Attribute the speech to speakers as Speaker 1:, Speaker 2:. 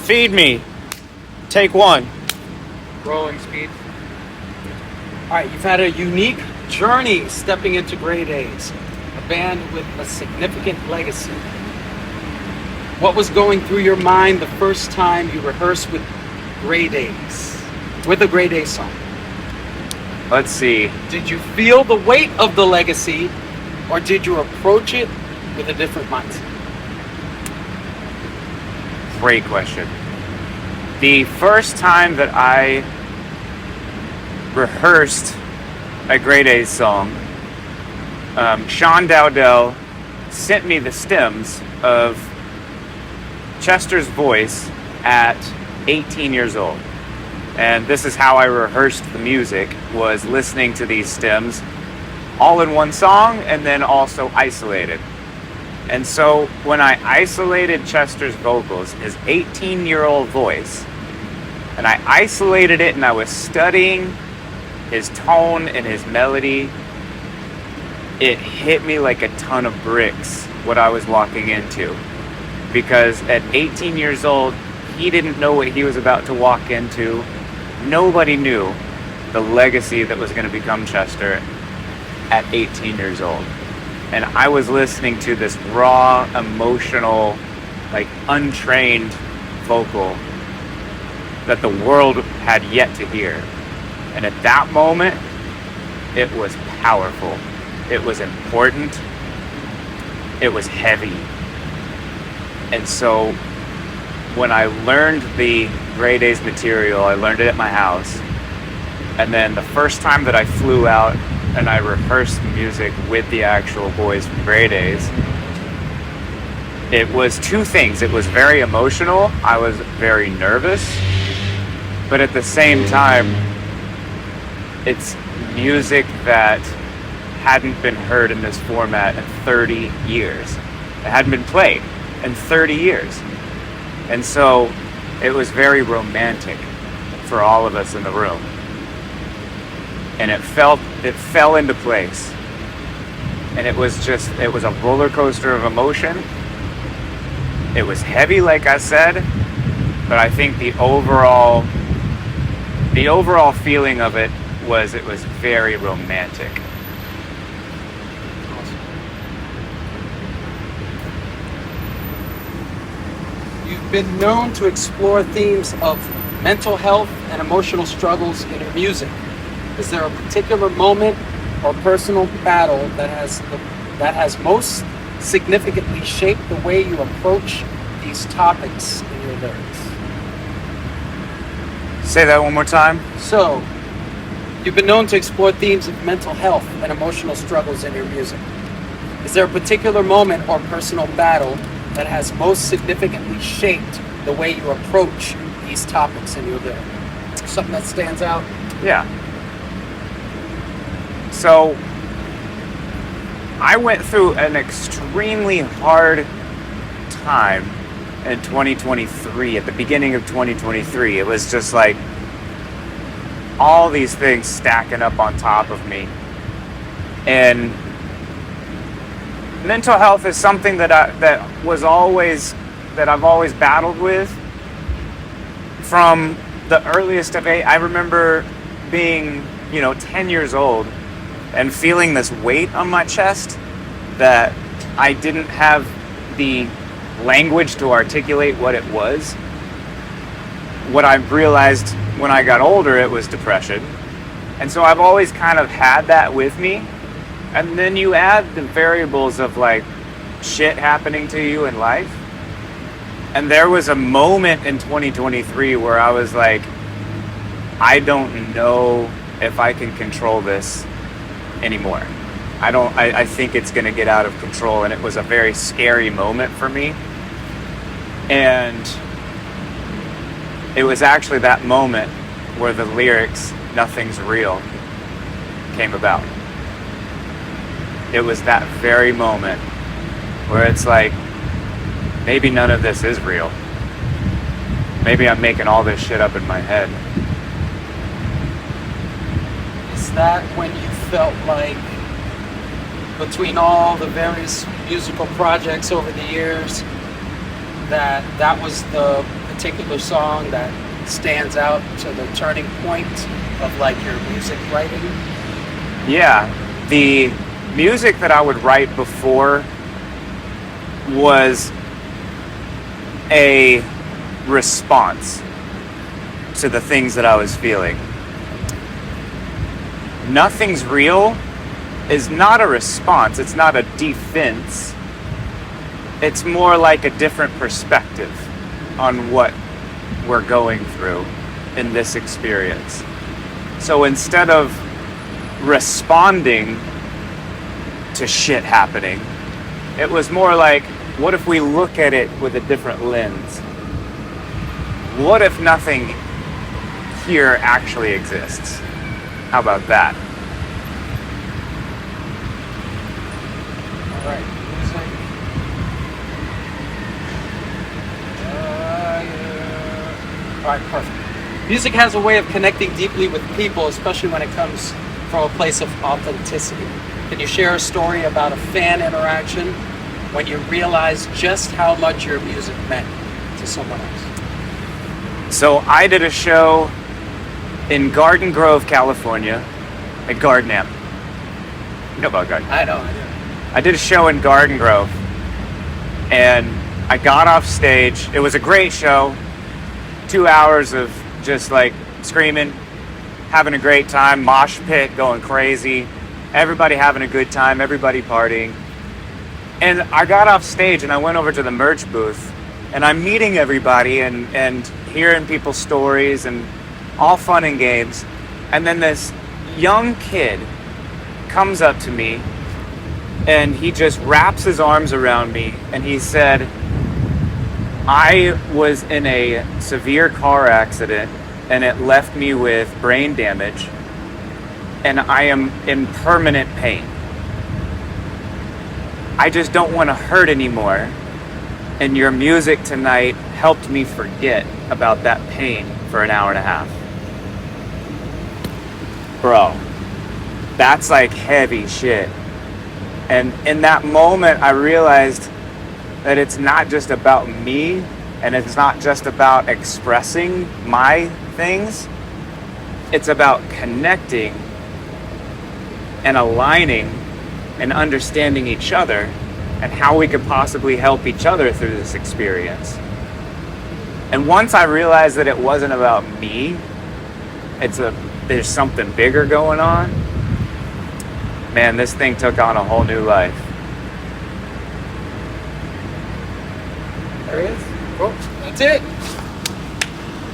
Speaker 1: Feed me. Take one.
Speaker 2: Rolling speed. All right, you've had a unique journey stepping into Grey Daze, a band with a significant legacy. What was going through your mind the first time you rehearsed with Grey Daze, with a Grey Daze song?
Speaker 1: Let's see.
Speaker 2: Did you feel the weight of the legacy, or did you approach it with a different mindset?
Speaker 1: Great question. The first time that I rehearsed a Grey Daze song, Sean Dowdell sent me the stems of Chester's voice at 18 years old. And this is how I rehearsed the music, was listening to these stems all in one song and then also isolated. And so when I isolated Chester's vocals, his 18-year-old voice, and I isolated it and I was studying his tone and his melody, it hit me like a ton of bricks what I was walking into. Because at 18 years old, he didn't know what he was about to walk into. Nobody knew the legacy that was going to become Chester at 18 years old. And I was listening to this raw, emotional, like untrained vocal that the world had yet to hear. And at that moment, it was powerful. It was important. It was heavy. And so when I learned the Grey Daze material, I learned it at my house. And then the first time that I flew out and I rehearsed the music with the actual boys from Grey Daze, it was two things. It was very emotional. I was very nervous. But at the same time, it's music that hadn't been heard in this format in 30 years. It hadn't been played in 30 years. And so it was very romantic for all of us in the room. And it fell into place. And it was a roller coaster of emotion. It was heavy, like I said, but I think the overall feeling of it was very romantic.
Speaker 2: Awesome. You've been known to explore themes of mental health and emotional struggles in your music. Is there a particular moment or personal battle that has most significantly shaped the way you approach these topics in your lyrics?
Speaker 1: Say that one more time.
Speaker 2: So, you've been known to explore themes of mental health and emotional struggles in your music. Is there a particular moment or personal battle that has most significantly shaped the way you approach these topics in your lyrics? Something that stands out?
Speaker 1: Yeah. So, I went through an extremely hard time in 2023, at the beginning of 2023. It was just like all these things stacking up on top of me. And mental health is something that I've always battled with from the earliest of age. I remember being, 10 years old and feeling this weight on my chest that I didn't have the language to articulate what it was. What I realized when I got older, it was depression. And so I've always kind of had that with me. And then you add the variables of like shit happening to you in life. And there was a moment in 2023 where I was like, I don't know if I can control this anymore. I think it's going to get out of control. And it was a very scary moment for me. And it was actually that moment where the lyrics, "Nothing's Real," came about. It was that very moment where it's like, maybe none of this is real. Maybe I'm making all this shit up in my head.
Speaker 2: Is that when you felt like, between all the various musical projects over the years, that was the particular song that stands out to the turning point of like your music writing?
Speaker 1: Yeah, the music that I would write before was a response to the things that I was feeling. Nothing's real is not a response, it's not a defense. It's more like a different perspective on what we're going through in this experience. So instead of responding to shit happening, it was more like, what if we look at it with a different lens? What if nothing here actually exists? How about that?
Speaker 2: All right. All right, perfect. Music has a way of connecting deeply with people, especially when it comes from a place of authenticity. Can you share a story about a fan interaction when you realized just how much your music meant to someone else?
Speaker 1: So I did a show in Garden Grove, California, at Garden Amp. You know about Garden?
Speaker 2: I know.
Speaker 1: I did a show in Garden Grove, and I got off stage. It was a great show. 2 hours of just like screaming, having a great time, mosh pit going crazy, everybody having a good time, everybody partying. And I got off stage and I went over to the merch booth, and I'm meeting everybody and hearing people's stories and all fun and games. And then this young kid comes up to me and he just wraps his arms around me and he said, I was in a severe car accident and it left me with brain damage and I am in permanent pain. I just don't want to hurt anymore. And your music tonight helped me forget about that pain for an hour and a half. Bro, that's like heavy shit. And in that moment, I realized that it's not just about me and it's not just about expressing my things. It's about connecting and aligning and understanding each other and how we could possibly help each other through this experience. And once I realized that it wasn't about me, there's something bigger going on, man, this thing took on a whole new life.
Speaker 2: There it is. Cool. That's it.